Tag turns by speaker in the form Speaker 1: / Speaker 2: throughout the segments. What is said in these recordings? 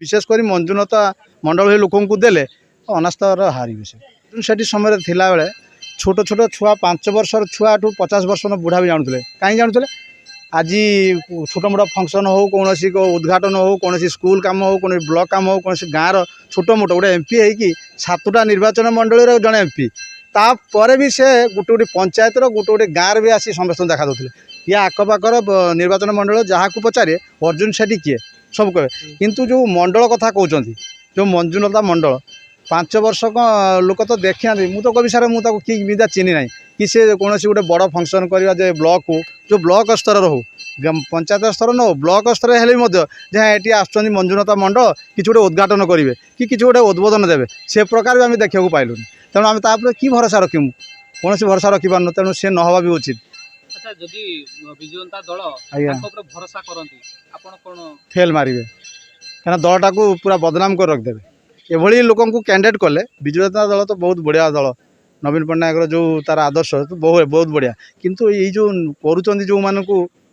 Speaker 1: विशेषकर मंजुनाथ मंडल लोक देले अनास्थार हारे से समय थिला बेले छोट छोट छुआ 5 वर्षर छुआ 50 वर्ष बुढ़ा भी जानूले कहीं जानूले आज छोट मोट फंक्शन हो कौन उद्घाटन हो कौन स्कूल काम हो कौन ब्लॉक काम हो कौन गाँव छोट मोट गोटे एमपी है 7टा निर्वाचन मंडल जड़े एमपी तापर भी से गोटे गोटे पंचायतर गोटे गोटे गाँव भी आसी समस्त देखा दूसरे या आखपाखर निर्वाचन मंडल जहाँ को पचारे अर्जुन सेठी किए सब कहे किंतु जो मंडल कथा कहते जो मंजुनाथ मंडल 5 वर्ष लोक तो देखा मुझे तो कवि सारे मुझे कि चिन्ह ना कि से कौन गोटे बड़ फंक्शन करवा जे ब्लॉक हो जो ब्लॉक स्तर हो पंचायत स्तर न हो ब्लॉक स्तर हेल्ले जहाँ ये आस मंजुनाथ मंडल कि गोटे उद्घाटन करेंगे कि गोटे उद्बोधन देवे से प्रकार भी आम देखा पाइलुन तेणु आम कि भरोसा रखिमु कौन भरोसा रखिपार तेणु सी नहवा भी उचित।
Speaker 2: अच्छा जदि विजु जनता दल भरोसा करती आपण कोन
Speaker 1: फेल मारे क्या दलटा को पूरा बदनाम कर रखिदेवे एभली लोक कैंडिडेट कले विजु जनता दल तो बहुत बढ़िया दल नवीन पट्टनायक जो तार आदर्श तो बहुत बढ़िया किंतु ये जो करुँच जो मानक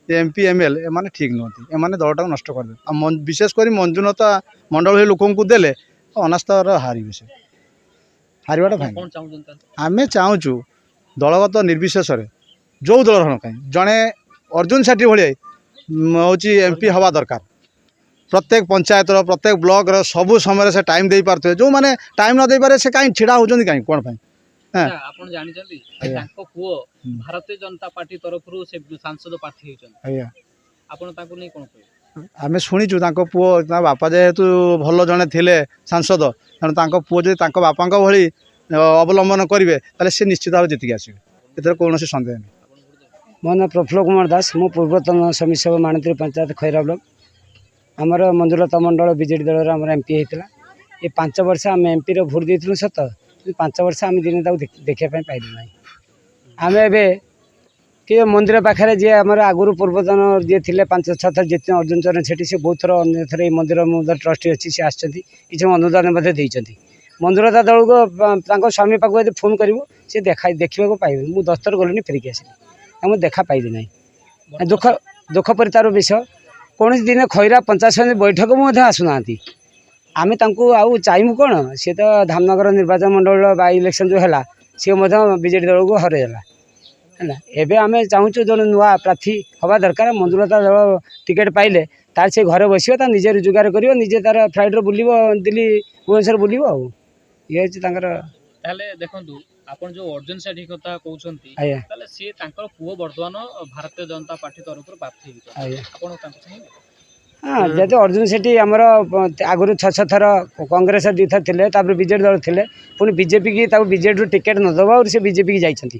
Speaker 1: एमपी एमएल एम ठीक नुहति एम दलटा नष्ट करदे विशेषकर मंजुनाथ मंडल लोक देले अनास्थार हारे से हारवाटा भाई आम चाहूँ दलगत निर्विशेष जो दल रण कहीं जड़े अर्जुन सेठी भाई हूँ एमपी हवा दरकार प्रत्येक पंचायत प्रत्येक ब्लॉक सबू समय से टाइम दे पारे जो मैंने टाइम न दे पारे से कहीं छिड़ा होती कहीं कौन
Speaker 2: आपण जानिचंदी तांको पुओ भारतीय जनता पार्टी तरफ से सांसद प्रार्थी होचन आपण तांको नै कोन कहि
Speaker 1: आमे सुनिचु तांको पुओ बापा जेहेतु भल जड़े थिले सांसद तेणु तांको पुओ जे तांको बापांको भली अवलंबन करेंगे ताले से निश्चित भाव जीतिक आसवे एथर कौन सन्देह नहीं।
Speaker 3: मो ना प्रफुल्ल कुमार दास मो पूर्वतन समिति सभा माणित्री पंचायत खैरा ब्लॉक आमर मंजुनाथ मंडल बीजेडी दल आम एमपी होता ये 5 वर्ष आम एमपी रो भोट देते सत 5 वर्ष आम दिन देखापी पाइलु ना आम ए कि मंदिर पाखे जी आम आगुरी पूर्वतन जी थे 5-6 थर जितने अर्जुन चरण सेठी से बहुत थर अन्य थर ये मंदिर ट्रस्टी अच्छी सी आसती अनुदान मंजुनाथ दल को स्वामी पाक यदि फोन कर देखा पाइबे मुझे 10 थर गलि फेरिक आसली मुझे देखा पाइली ना दुख पर तार विषय कौन दिन खैरा पंचायत समिति बैठक में आसुना आम आउ चाहबू कौन सी तो धामनगर निर्वाचन मंडल बाई इलेक्शन जो है सी बीजेडी दल को हरैला है एवं आम चाहूँ जो नुआ प्रार्थी हवा दरकार मंजुनाथ दल टिकेट पाइले तार से घरे बस निजे रोजगार कर निजे तार फ्लाइट बुल दिल्ली भुवनेश्वर बुल ये
Speaker 2: देखो आपण जो अर्जुन सेठी कथा कहउछंती ताले से तांकर पुओ वर्तमान भारतीय जनता पार्टी तरफ प्रार्थी आपण तांको चाहिए
Speaker 3: हाँ जब अर्जुन सेठी आमर आगुरी 6 थर कांग्रेस 2 थर थे बीजेडी दल थे पुणी बीजेपी की बीजेडी टिकेट न दबा और से बीजेपी की जाइछंती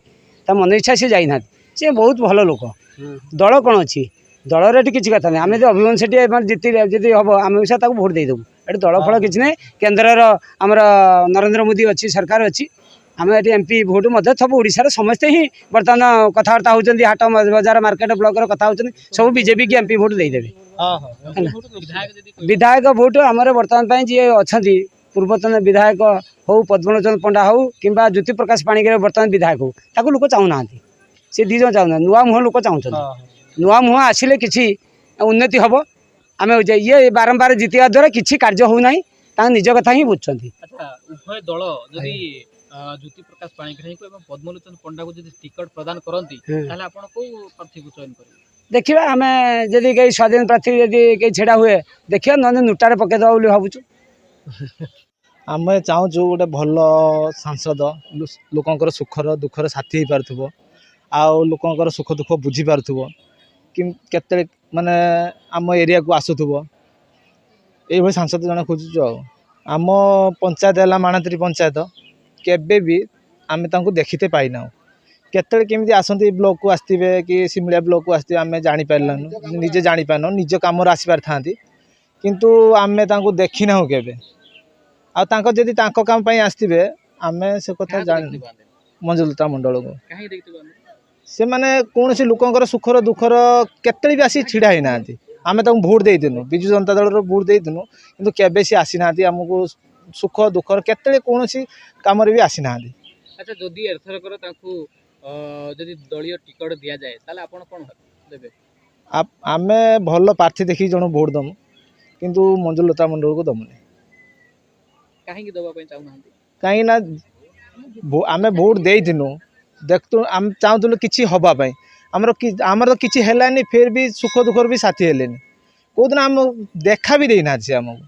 Speaker 3: मन इच्छा से जाइना सी बहुत भल लोक दल कौन अच्छी दल रे किसी कथा नहीं आम जो अभिमन्यु सेठी जीति जी हम आम भोट देदेबू ये दल फल किसी ना केन्द्र आमर नरेंद्र मोदी अच्छी सरकार अच्छी आम ये एमपी भोट सब ओडिशा समस्ते ही बर्तमान कथबार्ता होती हाट बजार मार्केट ब्लॉक कथा होती सब बीजेपी की एमपी भोट देदेवे विधायक भोट आमर बर्तमान जी अच्छा पूर्वतन विधायक हो पद्मलोचन पंडा हो कि ज्योति प्रकाश पाणिग्राही बर्तमान विधायक हो लोक चाहूना सी 2 जन चाहूना नुआ मुह लोक चाहते नुआ मुह आसिले किसी उन्नति हम आम ये बारंबार जीतवा द्वारा किसी कार्य होना निज कथा ही बुझुं।
Speaker 2: उभय दल जदि ज्योति प्रकाश पाणिग्राही को एवं पद्मलोचन पंडा को जदि टिकट प्रदान करती ताले आपण को प्रार्थी को चयन करिवे
Speaker 3: देखिए आम जदि कई स्वाधीन प्रार्थी जदि कई छेड़ा हुए देखिए ना नोटार पकईदे बोली भावुँ
Speaker 4: आम चाहूँ गोटे भल सांसद लोकंर सुखर दुखर साथी हो पार्थ्व आउ लोकंर सुख दुख बुझी पार्थ्व कि केते माने आम एरिया को आसुथ्व ये सांसद जन खोजुचु आम पंचायत है माणात्री पंचायत केबे भी आम देखते पाइना केते केमी आसती ब्लॉक को आसवे कि सिमलिया ब्लॉक को आसवे आम जापारान निजे जापारन निज कम आसपार था किंतु आम देखीना केबे आदि काम आसवे आम से कथा जान मंजुनाथ मंडल को से माने कौन सी लोकंर सुखर दुखर केते भी आसी छिड़ा ही ना आम भोट देनु विजु जनता दल भोट देनु किंतु केबे सी आसी ना आमको सुख दुखर केते कौन सी काम भी आसी ना।
Speaker 2: अच्छा जदि एथरकर ताकू जदि दलीय टिकट दिया जाए ताले आपण कोन देबे
Speaker 4: आमे भल प्रार्थी देखि जण भोट दमु କିନ୍ତୁ ମଞ୍ଜୁଲତା ମଣ୍ଡଳକୁ ଦେବୁନି।
Speaker 2: କାହିଁକି ଦେବା ପାଇଁ ଚାହୁଁନାହାନ୍ତି?
Speaker 4: କାହିଁକିନା ଆମେ ଭୋଟ ଦେଇଥିଲୁ, ଦେଖୁ ଆମେ ଚାହୁଁଥିଲୁ କିଛି ହେବା ପାଇଁ, ଆମର ତ କିଛି ହେଲାନି, ଫେର୍ ବି ସୁଖ ଦୁଃଖର ବି ସାଥୀ ହେଲେନି। କେଉଁଦିନ ଆମ ଦେଖା ବି ଦେଇନାହାନ୍ତି ସେ ଆମକୁ।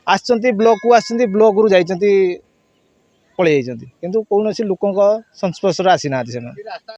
Speaker 4: ଆସିଛନ୍ତି ବ୍ଲକକୁ, ଆସିଛନ୍ତି ବ୍ଲକରୁ ଯାଇଛନ୍ତି, ପଳେଇ ଯାଇଛନ୍ତି, କିନ୍ତୁ କୌଣସି ଲୋକଙ୍କ ସଂସ୍ପର୍ଶରେ ଆସିନାହାନ୍ତି ସେମାନେ।